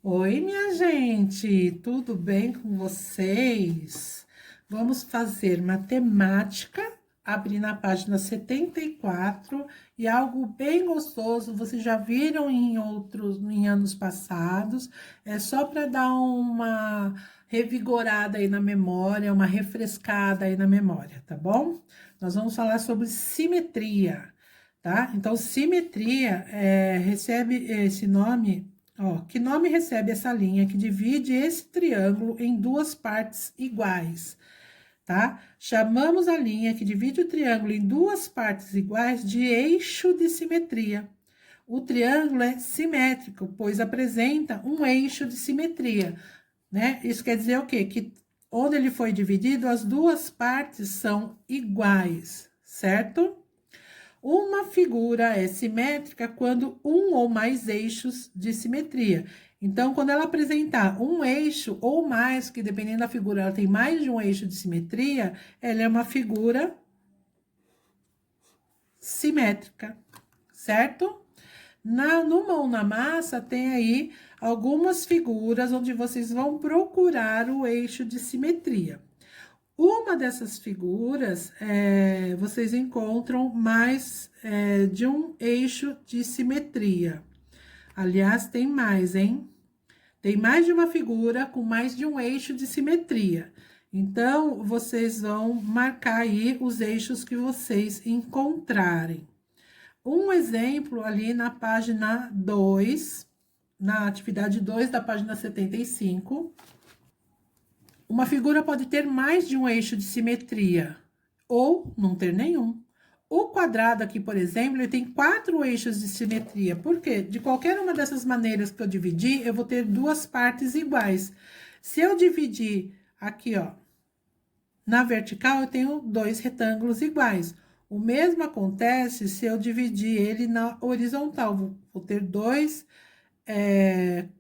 Oi, minha gente, tudo bem com vocês? Vamos fazer matemática, abrir na página 74 e algo bem gostoso, vocês já viram em anos passados, é só para dar uma revigorada aí na memória, uma refrescada aí na memória, tá bom? Nós vamos falar sobre simetria, tá? Então, simetria recebe esse nome. Ó, que nome recebe essa linha que divide esse triângulo em duas partes iguais, tá? Chamamos a linha que divide o triângulo em duas partes iguais de eixo de simetria. O triângulo é simétrico, pois apresenta um eixo de simetria, né? Isso quer dizer o quê? Que onde ele foi dividido, as duas partes são iguais, certo? Uma figura é simétrica quando um ou mais eixos de simetria. Então, quando ela apresentar um eixo ou mais, que dependendo da figura, ela tem mais de um eixo de simetria, ela é uma figura simétrica, certo? No Mão na Massa tem aí algumas figuras onde vocês vão procurar o eixo de simetria. Uma dessas figuras, vocês encontram mais de um eixo de simetria. Aliás, tem mais, hein? Tem mais de uma figura com mais de um eixo de simetria. Então, vocês vão marcar aí os eixos que vocês encontrarem. Um exemplo ali na página 2, na atividade 2 da página 75. Uma figura pode ter mais de um eixo de simetria ou não ter nenhum. O quadrado aqui, por exemplo, ele tem 4 eixos de simetria. Por quê? De qualquer uma dessas maneiras que eu dividir, eu vou ter duas partes iguais. Se eu dividir aqui, ó, na vertical, eu tenho dois retângulos iguais. O mesmo acontece se eu dividir ele na horizontal. Vou ter dois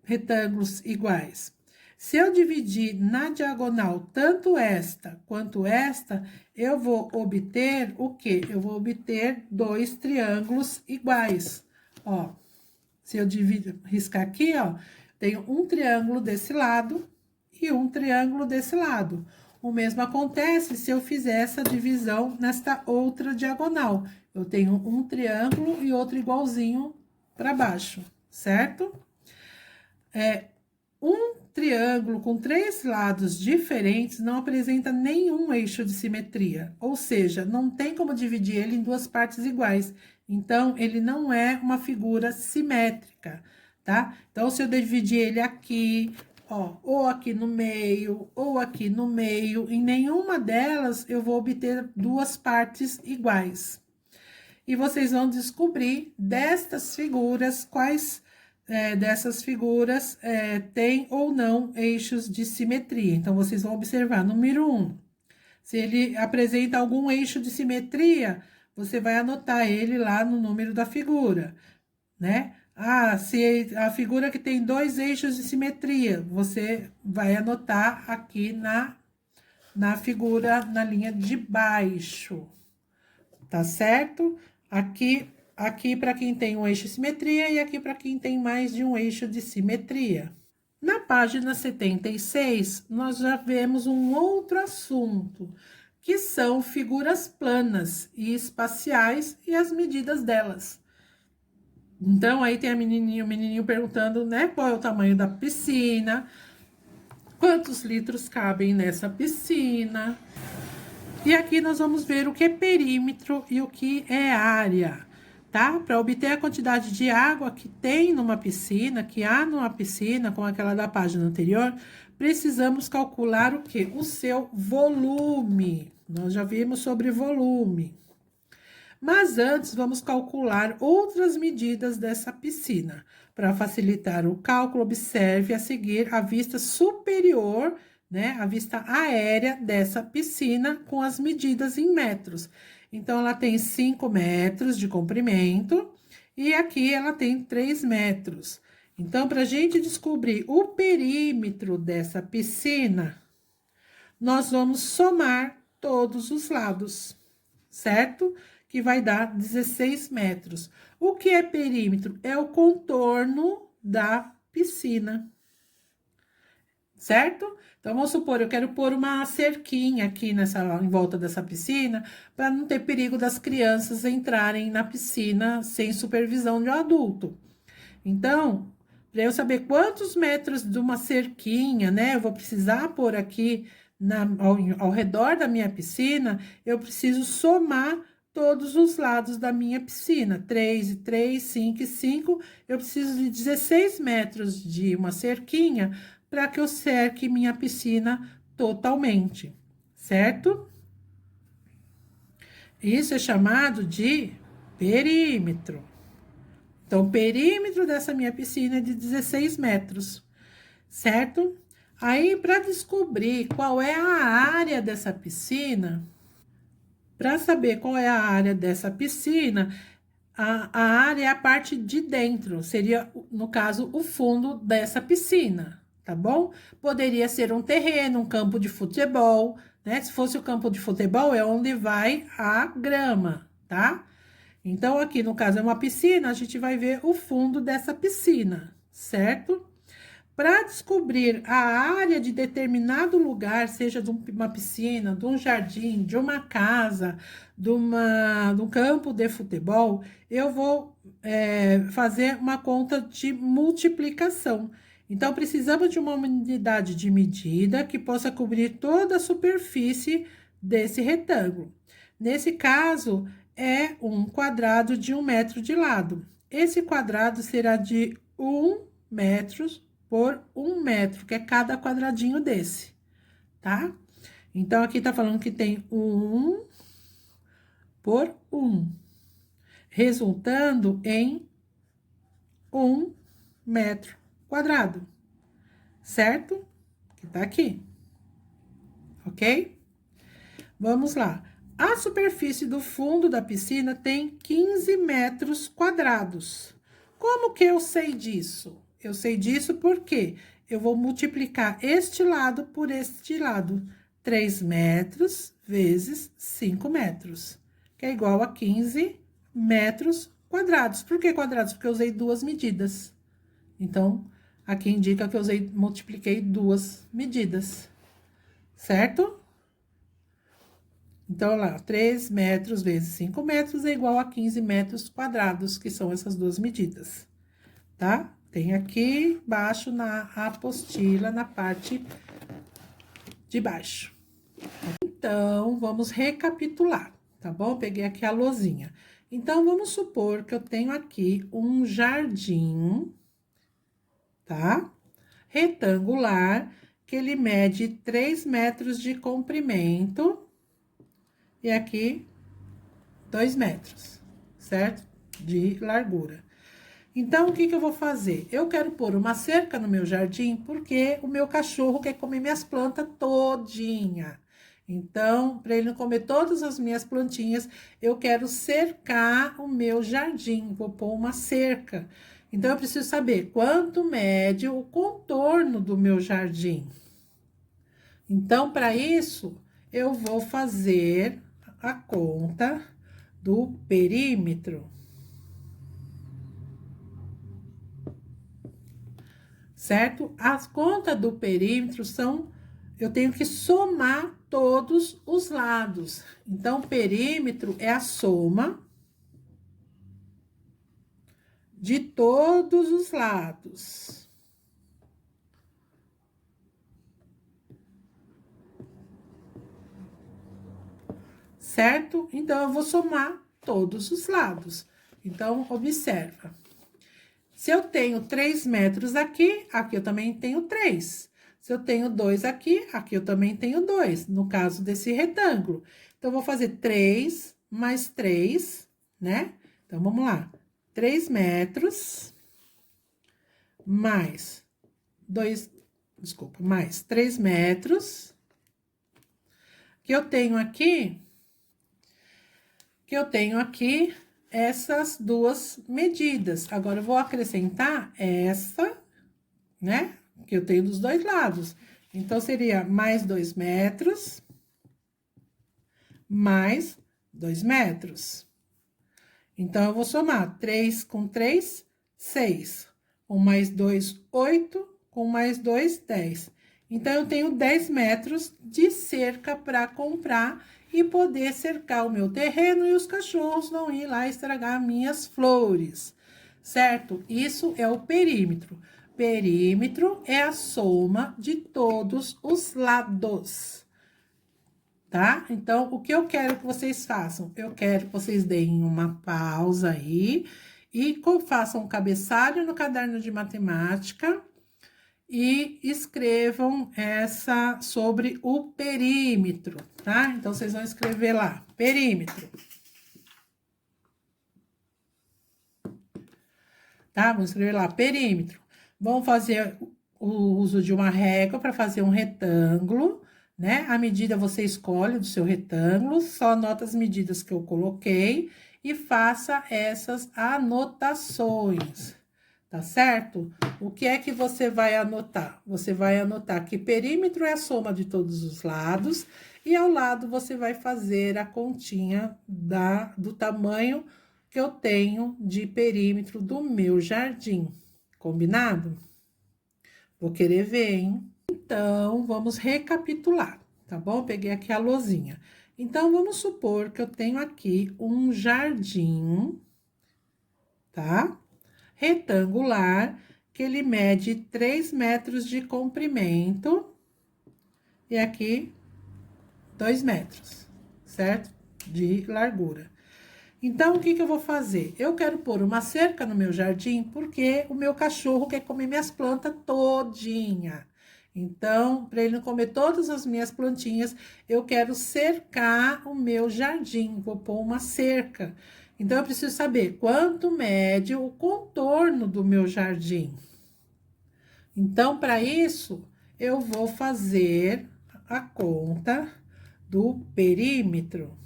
retângulos iguais. Se eu dividir na diagonal tanto esta quanto esta, eu vou obter o quê? Eu vou obter dois triângulos iguais. Ó, se eu riscar aqui, ó, tenho um triângulo desse lado e um triângulo desse lado. O mesmo acontece se eu fizer essa divisão nesta outra diagonal. Eu tenho um triângulo e outro igualzinho para baixo, certo? Um triângulo com três lados diferentes não apresenta nenhum eixo de simetria, ou seja, não tem como dividir ele em duas partes iguais. Então, ele não é uma figura simétrica, tá? Então, se eu dividir ele aqui, ó, ou aqui no meio, ou aqui no meio, em nenhuma delas eu vou obter duas partes iguais. E vocês vão descobrir destas figuras quais dessas figuras tem ou não eixos de simetria. Então, vocês vão observar, número 1, se ele apresenta algum eixo de simetria, você vai anotar ele lá no número da figura, né? Ah, se a figura que tem dois eixos de simetria, você vai anotar aqui na figura, na linha de baixo, tá certo? Aqui para quem tem um eixo de simetria e aqui para quem tem mais de um eixo de simetria. Na página 76, nós já vemos um outro assunto, que são figuras planas e espaciais e as medidas delas. Então, aí tem o menininho perguntando, né, qual é o tamanho da piscina, quantos litros cabem nessa piscina. E aqui nós vamos ver o que é perímetro e o que é área, tá? Para obter a quantidade de água que tem numa piscina, que há numa piscina, como aquela da página anterior, precisamos calcular o quê? O seu volume. Nós já vimos sobre volume. Mas antes, vamos calcular outras medidas dessa piscina. Para facilitar o cálculo, observe a seguir a vista superior, né, a vista aérea dessa piscina com as medidas em metros. Então, ela tem 5 metros de comprimento e aqui ela tem 3 metros. Então, para a gente descobrir o perímetro dessa piscina, nós vamos somar todos os lados, certo? Que vai dar 16 metros. O que é perímetro? É o contorno da piscina, certo? Então, vamos supor, eu quero pôr uma cerquinha aqui em volta dessa piscina, para não ter perigo das crianças entrarem na piscina sem supervisão de um adulto. Então, para eu saber quantos metros de uma cerquinha, né, eu vou precisar pôr aqui ao redor da minha piscina, eu preciso somar todos os lados da minha piscina. 3 e 3, 5 e 5. Eu preciso de 16 metros de uma cerquinha para que eu cerque minha piscina totalmente, certo? Isso é chamado de perímetro. Então, o perímetro dessa minha piscina é de 16 metros, certo? Aí, para descobrir qual é a área dessa piscina, para saber qual é a área dessa piscina, a área é a parte de dentro, seria, no caso, o fundo dessa piscina, tá bom? Poderia ser um terreno, um campo de futebol, né? Se fosse o campo de futebol, é onde vai a grama, tá? Então, aqui no caso é uma piscina, a gente vai ver o fundo dessa piscina, certo? Para descobrir a área de determinado lugar, seja de uma piscina, de um jardim, de uma casa, de um campo de futebol, eu vou fazer uma conta de multiplicação. Então, precisamos de uma unidade de medida que possa cobrir toda a superfície desse retângulo. Nesse caso, é um quadrado de 1 metro de lado. Esse quadrado será de 1 metro por 1 metro, que é cada quadradinho desse, tá? Então, aqui tá falando que tem 1 por 1, resultando em 1 metro quadrado, certo? Que tá aqui, ok? Vamos lá. A superfície do fundo da piscina tem 15 metros quadrados. Como que eu sei disso? Eu sei disso porque eu vou multiplicar este lado por este lado. 3 metros vezes 5 metros, que é igual a 15 metros quadrados. Por que quadrados? Porque eu usei duas medidas. Então, aqui indica que eu multipliquei duas medidas, certo? Então, lá, 3 metros vezes 5 metros é igual a 15 metros quadrados, que são essas duas medidas, tá? Tem aqui embaixo na apostila, na parte de baixo. Então, vamos recapitular, tá bom? Peguei aqui a lousinha. Então, vamos supor que eu tenho aqui um jardim, tá? Retangular, que ele mede 3 metros de comprimento. E aqui 2 metros, certo? De largura. Então, o que que eu vou fazer? Eu quero pôr uma cerca no meu jardim, porque o meu cachorro quer comer minhas plantas todinha. Então, para ele não comer todas as minhas plantinhas, eu quero cercar o meu jardim. Vou pôr uma cerca. Então, eu preciso saber quanto mede o contorno do meu jardim. Então, para isso, eu vou fazer a conta do perímetro, certo? As contas do perímetro são, eu tenho que somar todos os lados. Então, perímetro é a soma de todos os lados. Certo? Então, eu vou somar todos os lados. Então, observa. Se eu tenho 3 metros aqui, aqui eu também tenho 3. Se eu tenho 2 aqui, aqui eu também tenho 2, no caso desse retângulo. Então, eu vou fazer 3 mais 3, né? Então, vamos lá. 3 metros mais 2, desculpa, mais 3 metros. Que eu tenho aqui essas duas medidas. Agora, eu vou acrescentar essa, né? Que eu tenho dos dois lados. Então, seria mais 2 metros, mais 2 metros. Então, eu vou somar 3 com 3, 6. Com mais 2, 8. Com mais 2, 10. Então, eu tenho 10 metros de cerca para comprar e poder cercar o meu terreno e os cachorros não ir lá estragar minhas flores, certo? Isso é o perímetro. Perímetro é a soma de todos os lados, tá? Então, o que eu quero que vocês façam? Eu quero que vocês deem uma pausa aí e façam um cabeçalho no caderno de matemática e escrevam essa sobre o perímetro, tá? Então, vocês vão escrever lá, perímetro. Tá? Vamos escrever lá, perímetro. Vamos fazer o uso de uma régua para fazer um retângulo, né? A medida você escolhe do seu retângulo, só anota as medidas que eu coloquei e faça essas anotações, tá certo? O que é que você vai anotar? Você vai anotar que perímetro é a soma de todos os lados e ao lado você vai fazer a continha do tamanho que eu tenho de perímetro do meu jardim, combinado? Vou querer ver, hein? Então, vamos recapitular, tá bom? Peguei aqui a lousinha. Então, vamos supor que eu tenho aqui um jardim, tá? Retangular, que ele mede 3 metros de comprimento e aqui 2 metros, certo? De largura. Então, o que que eu vou fazer? Eu quero pôr uma cerca no meu jardim, porque o meu cachorro quer comer minhas plantas todinha. Então, para ele não comer todas as minhas plantinhas, eu quero cercar o meu jardim, vou pôr uma cerca. Então, eu preciso saber quanto mede o contorno do meu jardim. Então, para isso, eu vou fazer a conta do perímetro.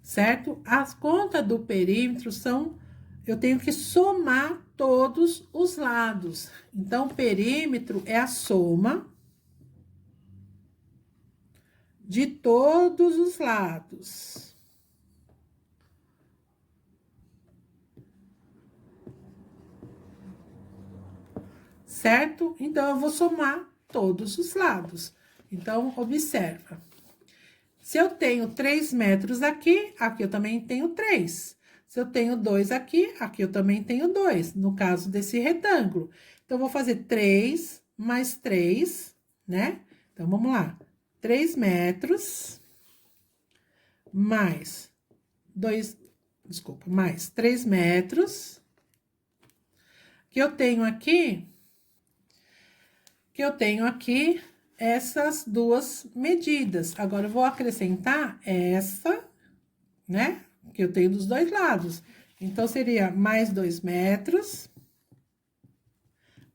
Certo? As contas do perímetro são, eu tenho que somar todos os lados. Então, perímetro é a soma de todos os lados. Certo? Então, eu vou somar todos os lados. Então, observa. Se eu tenho 3 metros aqui, aqui eu também tenho 3. Se eu tenho 2 aqui, aqui eu também tenho 2, no caso desse retângulo. Então, eu vou fazer 3 mais 3, né? Então, vamos lá. 3 metros mais 2, desculpa, mais 3 metros. Que eu tenho aqui essas duas medidas. Agora, eu vou acrescentar essa, né? Que eu tenho dos dois lados. Então, seria mais 2 metros,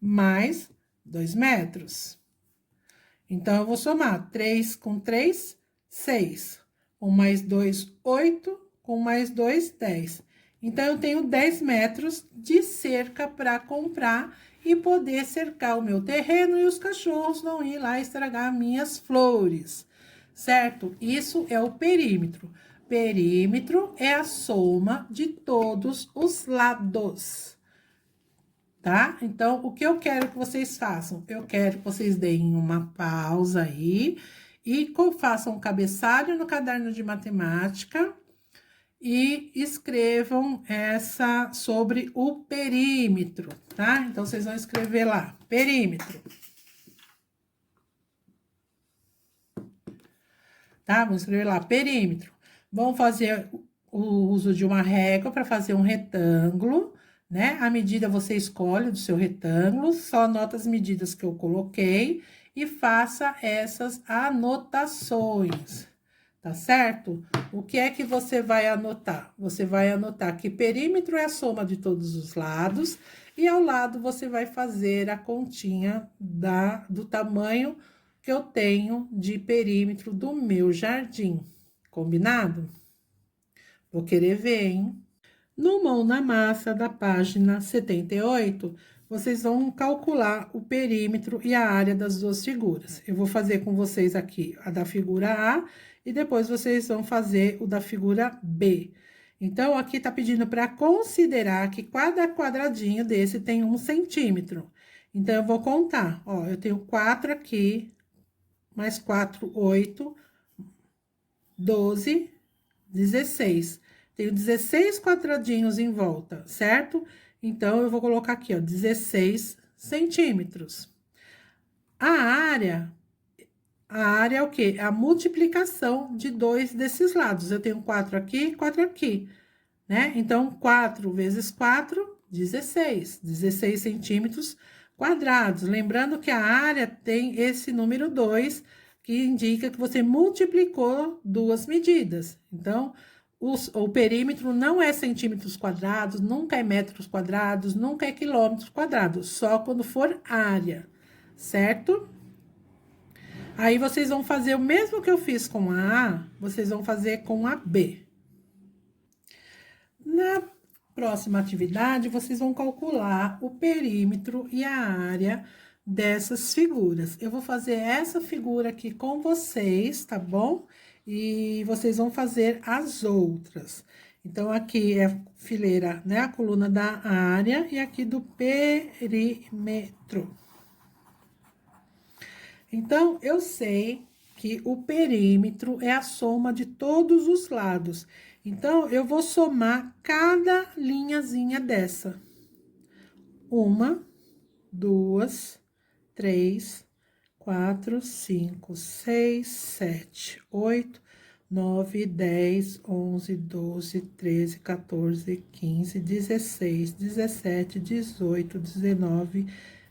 mais 2 metros. Então, eu vou somar 3 com 3, 6. Com mais 2, 8. Com mais 2, 10. Então, eu tenho 10 metros de cerca para comprar e poder cercar o meu terreno e os cachorros não ir lá estragar minhas flores, certo? Isso é o perímetro. Perímetro é a soma de todos os lados, tá? Então, o que eu quero que vocês façam? Eu quero que vocês deem uma pausa aí e façam um cabeçalho no caderno de matemática e escrevam essa sobre o perímetro, tá? Então, vocês vão escrever lá, perímetro. Tá? Vamos escrever lá, perímetro. Vamos fazer o uso de uma régua para fazer um retângulo, né? A medida você escolhe do seu retângulo, só anota as medidas que eu coloquei e faça essas anotações, tá certo? O que é que você vai anotar? Você vai anotar que perímetro é a soma de todos os lados e ao lado você vai fazer a continha do tamanho que eu tenho de perímetro do meu jardim, combinado? Vou querer ver, hein? No Mão na Massa da página 78, vocês vão calcular o perímetro e a área das duas figuras. Eu vou fazer com vocês aqui a da figura A e depois vocês vão fazer o da figura B. Então, aqui tá pedindo para considerar que cada quadradinho desse tem 1 centímetro. Então, eu vou contar, ó, eu tenho 4 aqui, mais 4, 8, 12, 16. Tenho 16 quadradinhos em volta, certo? Então, eu vou colocar aqui, ó, 16 centímetros. A área é o quê? A multiplicação de dois desses lados. Eu tenho 4 aqui, 4 aqui, né? Então, 4 vezes 4, 16. 16 centímetros quadrados. Lembrando que a área tem esse número 2, que indica que você multiplicou duas medidas. Então, o perímetro não é centímetros quadrados, nunca é metros quadrados, nunca é quilômetros quadrados, só quando for área, certo? Aí, vocês vão fazer o mesmo que eu fiz com a A, vocês vão fazer com a B. Na próxima atividade, vocês vão calcular o perímetro e a área dessas figuras. Eu vou fazer essa figura aqui com vocês, tá bom? E vocês vão fazer as outras. Então, aqui é a fileira, né? A coluna da área e aqui do perímetro. Então, eu sei que o perímetro é a soma de todos os lados. Então, eu vou somar cada linhazinha dessa. 1, 2, 3, 4, 5, 6, 7, 8, 9, 10, 11, 12, 13, 14, 15, 16, 17, 18, 19,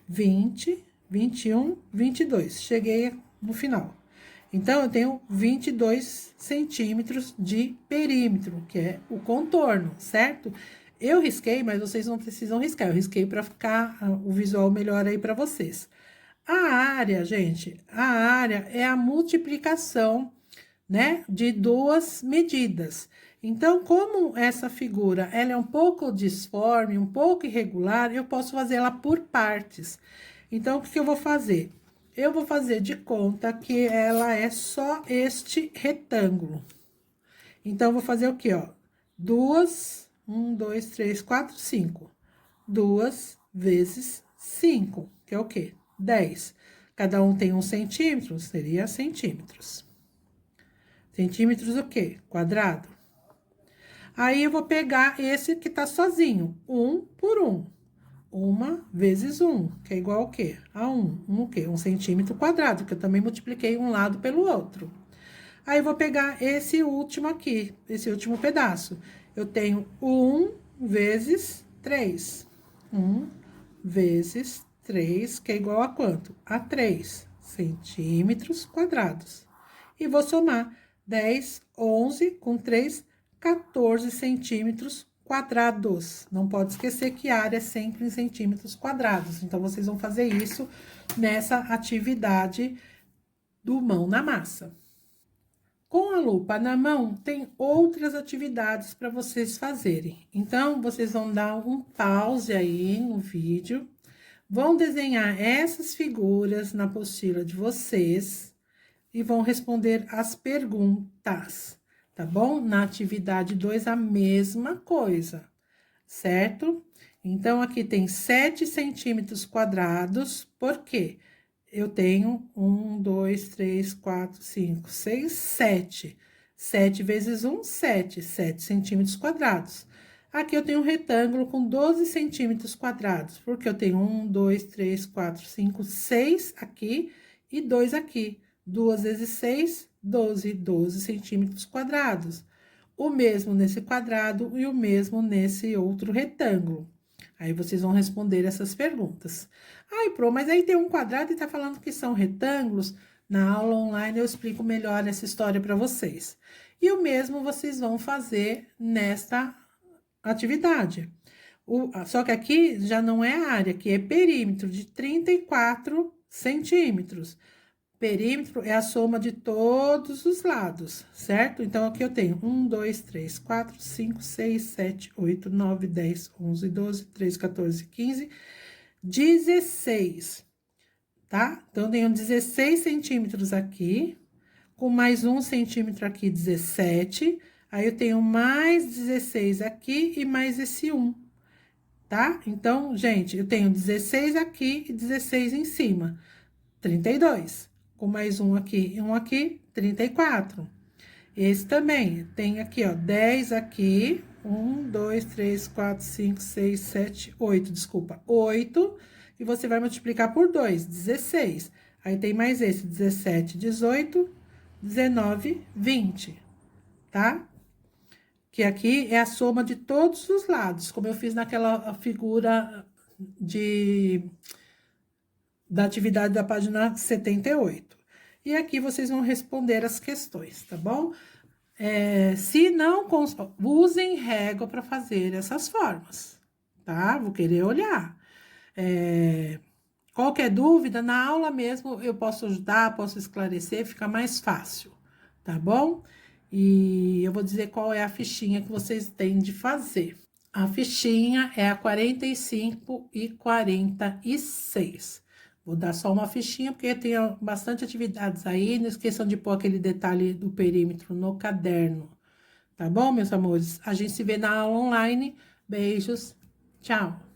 20, 21, 22. Cheguei no final. Então, eu tenho 22 centímetros de perímetro, que é o contorno, certo? Eu risquei, mas vocês não precisam riscar. Eu risquei para ficar o visual melhor aí para vocês. A área, gente, a área é a multiplicação, né, de duas medidas. Então, como essa figura, ela é um pouco disforme, um pouco irregular, eu posso fazer ela por partes. Então, o que eu vou fazer? Eu vou fazer de conta que ela é só este retângulo. Então, eu vou fazer o quê, ó? 1, 2, 3, 4, 5. 2 vezes 5, que é o quê? 10. Cada um tem 1 centímetro, seria centímetros. Centímetros o quê? Quadrado. Aí, eu vou pegar esse que tá sozinho, 1 por 1. 1 vezes 1, que é igual ao quê? A 1. O quê? 1 centímetro quadrado, que eu também multipliquei um lado pelo outro. Aí, eu vou pegar esse último aqui, esse último pedaço. Eu tenho 1 vezes 3. 1 vezes 3, que é igual a quanto? A 3 centímetros quadrados. E vou somar 10, 11 com 3, 14 centímetros quadrados. Não pode esquecer que a área é sempre em centímetros quadrados. Então, vocês vão fazer isso nessa atividade do mão na massa. Com a lupa na mão, tem outras atividades para vocês fazerem. Então, vocês vão dar um pause aí no vídeo, vão desenhar essas figuras na apostila de vocês e vão responder as perguntas, tá bom? Na atividade 2, a mesma coisa, certo? Então, aqui tem 7 centímetros quadrados, por quê? Eu tenho 1, 2, 3, 4, 5, 6, 7. 7 vezes 1, 7. 7 centímetros quadrados. Aqui eu tenho um retângulo com 12 centímetros quadrados, porque eu tenho 1, 2, 3, 4, 5, 6 aqui e 2 aqui. 2 vezes 6, 12. 12 centímetros quadrados. O mesmo nesse quadrado e o mesmo nesse outro retângulo. Aí, vocês vão responder essas perguntas. Ai, Pro, mas aí tem um quadrado e tá falando que são retângulos. Na aula online eu explico melhor essa história para vocês. E o mesmo vocês vão fazer nesta atividade. Só que aqui já não é área, aqui é perímetro de 34 centímetros. Perímetro é a soma de todos os lados, certo? Então, aqui eu tenho 1, 2, 3, 4, 5, 6, 7, 8, 9, 10, 11, 12, 13, 14, 15, 16, tá? Então, eu tenho 16 centímetros aqui, com mais 1 centímetro aqui, 17. Aí eu tenho mais 16 aqui e mais esse 1, tá? Então, gente, eu tenho 16 aqui e 16 em cima, 32. Com mais um aqui e um aqui, 34. Esse também, tem aqui, ó, 10 aqui, 1, 2, 3, 4, 5, 6, 7, 8, desculpa, 8, e você vai multiplicar por 2, 16. Aí tem mais esse, 17, 18, 19, 20, tá? Que aqui é a soma de todos os lados, como eu fiz naquela figura da atividade da página 78. E aqui vocês vão responder as questões, tá bom? Se não, usem régua para fazer essas formas, tá? Vou querer olhar. Qualquer dúvida, na aula mesmo eu posso ajudar, posso esclarecer, fica mais fácil, tá bom? E eu vou dizer qual é a fichinha que vocês têm de fazer. A fichinha é a 45 e 46. Vou dar só uma fichinha, porque tem bastante atividades aí. Não esqueçam de pôr aquele detalhe do perímetro no caderno. Tá bom, meus amores? A gente se vê na aula online. Beijos. Tchau.